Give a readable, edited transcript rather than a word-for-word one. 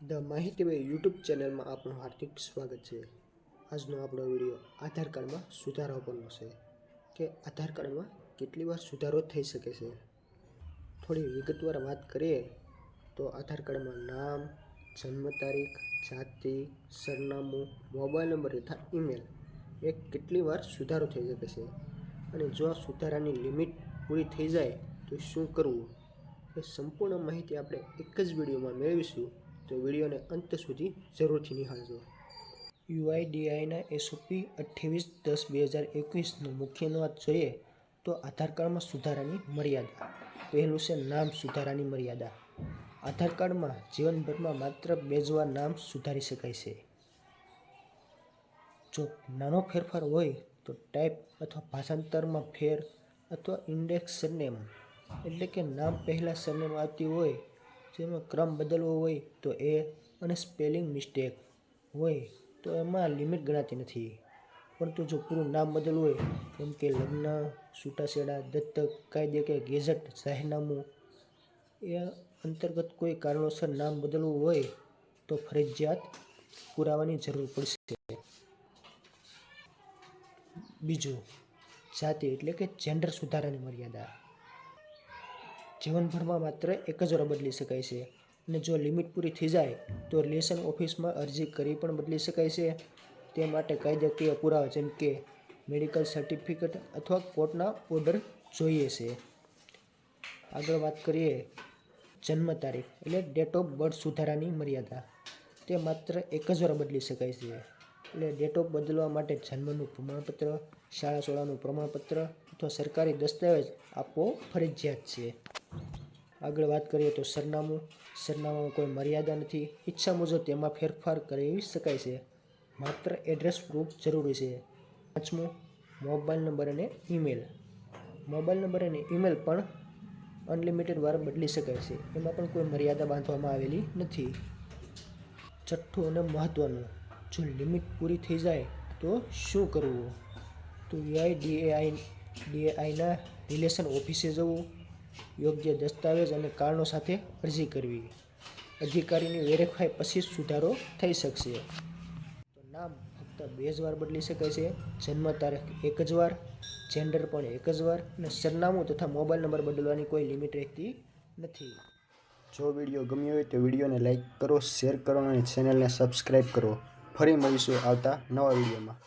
The માહિતી way YouTube ચેનલમાં આપનું હાર્દિક સ્વાગત છે। આજનો આપણો વિડીયો આધાર કાર્ડમાં સુધારા પરનો છે કે આધાર કાર્ડમાં કેટલી વાર સુધારો થઈ શકે છે। થોડી વિગતવાર વાત કરીએ તો આધાર કાર્ડમાં નામ, જન્મ તારીખ, જાતિ, સરનામું, મોબાઈલ નંબર તથા ઈમેલ એ કેટલી વાર સુધારો થઈ શકે છે અને જો આ સુધારાની લિમિટ પૂરી થઈ જાય તો શું કરવું એ સંપૂર્ણ માહિતી આપણે એક જ વિડીયોમાં મેળવીશું। તો વિડીયોને અંત સુધી જરૂરથી નિહાળજો। યુઆઈડીઆઈના એસઓપી 28/10/2021નો મુખ્ય નોંધ જોઈએ તો આધાર કાર્ડમાં સુધારાની મર્યાદા। પહેલું છે નામ સુધારાની મર્યાદા। આધાર કાર્ડમાં જીવનભરમાં માત્ર 2 જ વાર નામ સુધારી શકાય છે। જો નાનો ફેરફાર હોય તો ટાઈપ અથવા ભાષાંતરમાં ફેર અથવા ઇન્ડેક્સ સરનેમ એટલે કે નામ પહેલાં સરનેમ આવતી હોય જેમાં ક્રમ બદલવો હોય તો એ અને સ્પેલિંગ મિસ્ટેક હોય તો એમાં લિમિટ ગણાતી નથી। પરંતુ જો પૂરું નામ બદલવું હોય જેમ કે લગ્ન, છૂટાછેડા, દત્તક, કાયદે કે ગેઝેટ જાહેરનામું એ અંતર્ગત કોઈ કારણોસર નામ બદલવું હોય તો ફરજિયાત પુરાવાની જરૂર પડશે। બીજું, જાતિ એટલે કે જેન્ડર સુધારાની મર્યાદા। જીવનભરમાં માત્ર એક જ વાર બદલી શકાય છે અને જો લિમિટ પૂરી થઈ જાય તો રિલેશન ઓફિસમાં અરજી કરી પણ બદલી શકાય છે। તે માટે કાયદાકીય પુરાવા જેમ કે મેડિકલ સર્ટિફિકેટ અથવા કોર્ટના ઓર્ડર જોઈએ છે। આગળ વાત કરીએ જન્મ તારીખ એટલે ડેટ ઓફ બર્થ સુધારાની મર્યાદા। તે માત્ર એક જ વાર બદલી શકાય છે એટલે ડેટ ઓફ બદલવા માટે જન્મનું પ્રમાણપત્ર, શાળા સોળાનું પ્રમાણપત્ર અથવા સરકારી દસ્તાવેજ આપવો ફરજિયાત છે। આગળ વાત કરીએ તો સરનામું। સરનામામાં કોઈ મર્યાદા નથી, ઈચ્છા મુજબ તેમાં ફેરફાર કરી શકાય છે, માત્ર એડ્રેસ પ્રૂફ જરૂરી છે। પાંચમું, મોબાઈલ નંબર અને ઈમેલ। મોબાઈલ નંબર અને ઈમેલ પણ અનલિમિટેડ વાર બદલી શકાય છે, એમાં પણ કોઈ મર્યાદા બાંધવામાં આવેલી નથી। છઠ્ઠું અને મહત્વનું, જો લિમિટ પૂરી થઈ જાય તો શું કરવું તો યુઆઈડીએઆઈના રિલેશન ઓફિસે જવું, યોગ્ય દસ્તાવેજ અને કારણો સાથે અરજી કરવી, અધિકારીની વેરીફાઈ પછી સુધારો થઈ શકશે। તો નામ ફક્ત 2 જ વાર બદલી શકાય છે, જન્મ તારીખ 1 જ વાર, જેન્ડર પણ 1 જ વાર અને સરનામું તથા મોબાઈલ નંબર બદલવાની કોઈ લિમિટ રહેતી નથી। જો વિડીયો ગમ્યો હોય તો વિડીયોને લાઈક કરો, શેર કરો અને ચેનલને સબસ્ક્રાઈબ કરો। ફરી મળીશું આવતા નવા વિડીયોમાં।